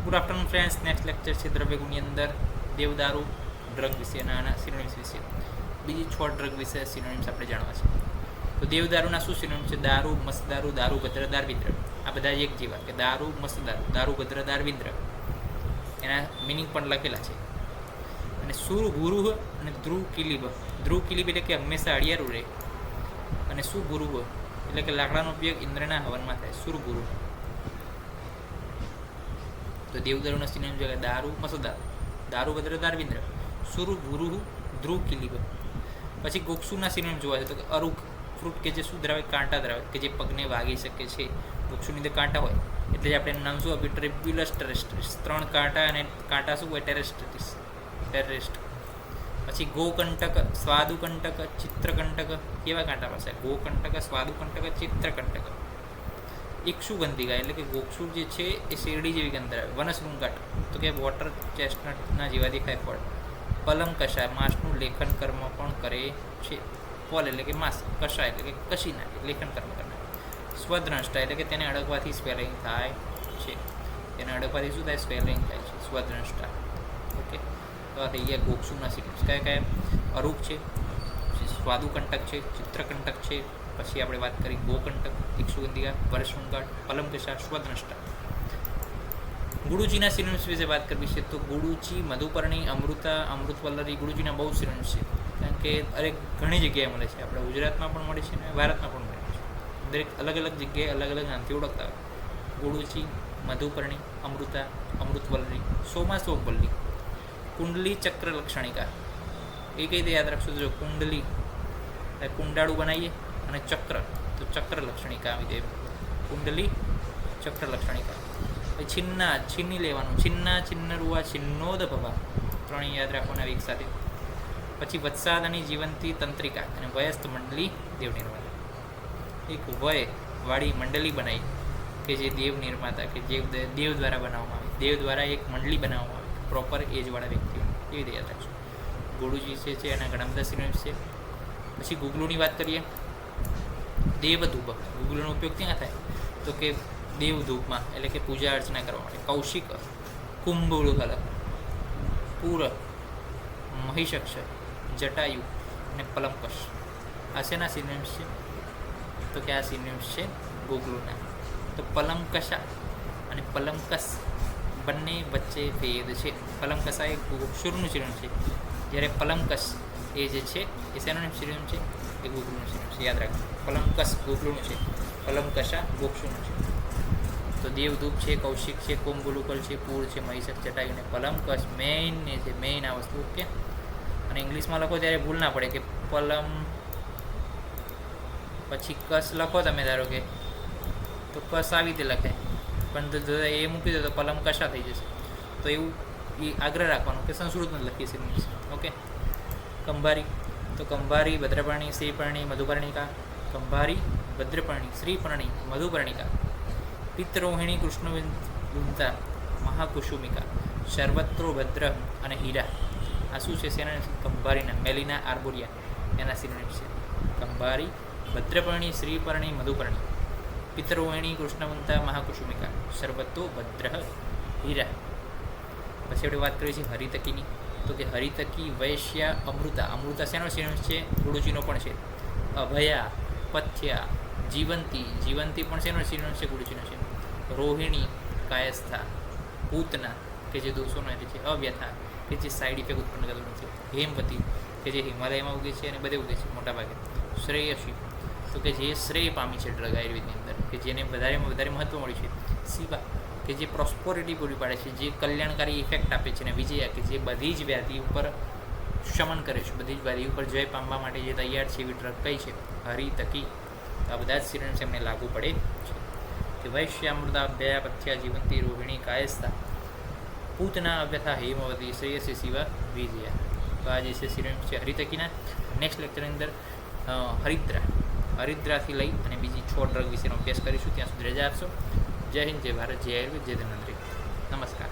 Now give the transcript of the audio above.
Good afternoon friends. Next lecture છે દ્રવ્યગુણની અંદર દેવદારૂ drug વિશેના આના સિનોનિમ્સ વિશે. બીજી 6 ડ્રગ વિશે સિનોનિમ્સ આપણે જાણવા છે. તો દેવદારૂના શું સિનોનિમ્સ છે? દારૂ, મસ્તદારૂ, દારૂ ભદ્ર, દારવિંદ્ર. આ બધા એક જેવા કે દારૂ, મસ્તદારૂ, દારૂ ભદ્ર, દારવિંદ્ર. એના મિનિંગ પણ લખેલા છે. અને સુર ગુરુહ અને ધ્રુવ કિલીબ. ધ્રુવ કિલીબ એટલે કે હંમેશા અડિયારું રહે. અને સુગુરુહ એટલે કે લાકડાનો ઉપયોગ ઇન્દ્રના હવનમાં થાય. સુર ગુરુ. તો દેવદારૂના સિનોનિમ્સ છે દારૂ, મસદારૂ, દારૂ ભદ્ર, દારવિંદ્ર, સુર ગુરુ, ધ્રુવ કિલીબ. પછી ગોક્ષુના સિનોનિમ્સ જોવા છે તો કે અરુક ફ્રૂટ કે જે શું ધરાવે? કાંટા ધરાવે, કે જે પગને વાગી શકે છે. ગોક્ષુની અંદર કાંટા હોય એટલે જ આપણે એનું નામ શું આપ્યું? ટ્રિબ્યુલસ ટેરેસ્ટ્રિસ. 3 કાંટા અને કાંટા શું હોય? ટેરેસ્ટ. પછી ગોકંટક, સ્વાદુકંટક, ચિત્રકંટક. કેવા કાંટા પાસે? ગોકંટક, સ્વાદુકંટક, ચિત્રકંટક. ઇક્ષુગંધિકા એટલે કે ગોક્ષુ જે છે એ શેરડી જેવી ગંધ ધરાવે. વનશૃંગાટ તો કે વોટર ચેસ્ટનટના જેવા દેખાય ફળ. પલમ કષાય માંસનું લેખન કર્મ પણ કરે છે. પોલ એટલે કે માંસ, કષાય એટલે કે કશી નાખે, લેખન કર્મ કરનાર. સ્વદ્રષ્ટા એટલે કે તેને અડકવાથી સ્વેલિંગ થાય છે. તેને અડકવાથી શું થાય? સ્વેલિંગ થાય છે. સ્વદ્રષ્ટા. ઓકે, તો આ થઈ ગયા ગોક્ષુના સિનોનિમ્સ. કયા કયા? અરૂપ છે, સ્વાદુકંટક છે, ચિત્રકંટક છે. પછી આપણે વાત કરી ગોકંટક, ઇક્ષુગંધિકા, વનશૃંગાટ, પલમકષા, સ્વદ્રષ્ટા. ગુડુચીના સિનોનિમ્સ વિશે વાત કરવી છે તો ગુડુચી, મધુપર્ણી, અમૃતા, અમૃતવલ્લરી. ગુડુચીના બહુ સિનોનિમ્સ છે કારણ કે ઘણી જગ્યાએ મળે છે. આપણે ગુજરાતમાં પણ મળે છે અને ભારતમાં પણ મળે છે. દરેક અલગ અલગ જગ્યાએ અલગ અલગ નામથી ઓળખતા હોય. ગુડુચી, મધુપર્ણી, અમૃતા, અમૃતવલ્લરી, સોમાસોપવલ્લી. કુંડલી ચક્ર લક્ષણિકા. એ કઈ રીતે યાદ રાખશો? તો જો કુંડલી કુંડાળું બનાવીએ અને ચક્ર તો ચક્ર લક્ષણિકા આવી દે. કુંડલી ચક્ર લક્ષણિકા. છિન્ના, છીની લેવાનું. છિન્ના, છિન્નરુઆ, છિન્નોદ ભવા. 3 યાદ રાખવાના એક સાથે. પછી વત્સાદની જીવંતી તંત્રિકા અને વયસ્ત મંડલી દેવ નિર્માતા. એક વય વાળી મંડલી બનાવી કે જે દેવ નિર્માતા કે જે દેવ દ્વારા બનાવવામાં આવે. દેવ દ્વારા એક મંડલી બનાવવામાં આવે પ્રોપર એજવાળા વ્યક્તિઓ. એવી રીતે યાદ રાખજો. ગુડુજી છે એના ઘણા બધા સિનોનિમ્સ છે. પછી ગુગલુની વાત કરીએ. દેવધૂપ. ગુગલુનો ઉપયોગ ક્યાં થાય? તો કે દેવધૂપમાં એટલે કે પૂજા અર્ચના કરવા માટે. કૌશિક, કુંભળ, પૂર, મહિષક્ષ, જટાયુ અને પલમકશ. આ શેના સિનોનિમ્સ છે? તો કે આ સિનોનિમ્સ છે ગુગલુના. તો પલમકશા અને પલમકસ બંને વચ્ચે ભેદ છે. પલમકશા એ ગોક્ષુરનું સિનોનિમ છે, જ્યારે પલમકસ એ જે છે એ શેનું સિનોનિમ છે? એ ગુગલુનું સિનોનિમ છે. યાદ રાખજો. પલમકસ ગુગલુનું છે, પલમકશા ગોક્ષુનું છે. તો દેવધૂપ છે, કૌશિક છે, કોમગુલુકલ છે, પૂર છે, મહિષક, જટાયુ અને પલમકશ મેઇન ને છે. મેઇન આ વસ્તુ. ઓકે, અને ઇંગ્લિશમાં લખો ત્યારે ભૂલ ના પડે કે પલમ પછી કસ લખો તમે ધારો કે તો કસ આવી રીતે લખાય, પણ એ મૂકી દો તો પલમ કશા થઈ જશે. તો એવું એ આગ્રહ રાખવાનો કે સંસ્કૃતમાં લખીએ સિનોનિમ્સ. ઓકે. કંભારી તો કંભારી, ભદ્રપર્ણી, શ્રીપર્ણી, મધુપર્ણિકા. કંભારી, ભદ્રપર્ણી, શ્રીપર્ણી, મધુપર્ણિકા. પિત્તરોહિણી, કૃષ્ણવિંતા, મહાકુસુમિકા, સર્વત્રો ભદ્ર અને હીરા. આ શું છે? સેના કંભારીના? મેલિના આર્બોરિયા એના સિનોનિમ્સ છે. કંભારી, ભદ્રપર્ણી, શ્રીપર્ણી, મધુપર્ણી. પિત્તરોહિણી, કૃષ્ણવંતા, મહાકુસુમિકા, સર્વતો ભદ્ર, હીરા. પછી આપણે વાત કરીએ છીએ હરિતકીની. તો કે હરિતકી, વૈશ્યા, અમૃતા. અમૃતા શેનો સિનોનિમ્સ છે? ગુડુચીનો પણ છે. અભયા, પથ્યા, જીવંતી. જીવંતી પણ શેનો સિનોનિમ્સ છે? ગુડુચીનો છે. રોહિણી, કાયસ્થા. પૂતના કે જે દોષોનો છે. અવ્યથા કે જે સાઈડ ઇફેક્ટ ઉત્પન્ન કરતું નથી. હેમવતી કે જે હિમાલયમાં ઉગે છે અને બધે ઉગે છે મોટાભાગે. શ્રેયસી તો કે જે શ્રેય પામી છે ડ્રગ આયુર્વેદની અંદર, કે જેને વધારેમાં વધારે મહત્વ મળ્યું છે. શિવા કે જે પ્રોસ્પોરિટી પૂરી પાડે છે, જે કલ્યાણકારી ઇફેક્ટ આપે છે. અને વિજયા કે જે બધી જ વ્યાધિ ઉપર શમન કરે છે, બધી જ વ્યાધિ ઉપર જય પામવા માટે જે તૈયાર છે એવી ડ્રગ કઈ છે? હરિતકી. આ બધા જ સિનોનિમ્સ એમને લાગુ પડે છે. કે વૈશ્યામૃતા, અભયા, પથ્યા, જીવંતી, રોહિણી, કાયસ્થા, પૂતના, અવ્યથા, હેમવતી, શ્રેયસી, શિવા, વિજયા. તો આ જે છે સિનોનિમ્સ છે હરિતકીના. નેક્સ્ટ લેક્ચરની અંદર હરિદ્રાથી લઈ અને બીજી 6 ડ્રગ વિશેનો અભ્યાસ કરીશું. ત્યાં સુધી રજા આપશો. જય હિન્દ, જય ભારત, જય આયુર્વેદ, જય ધન્વંતરી. નમસ્કાર.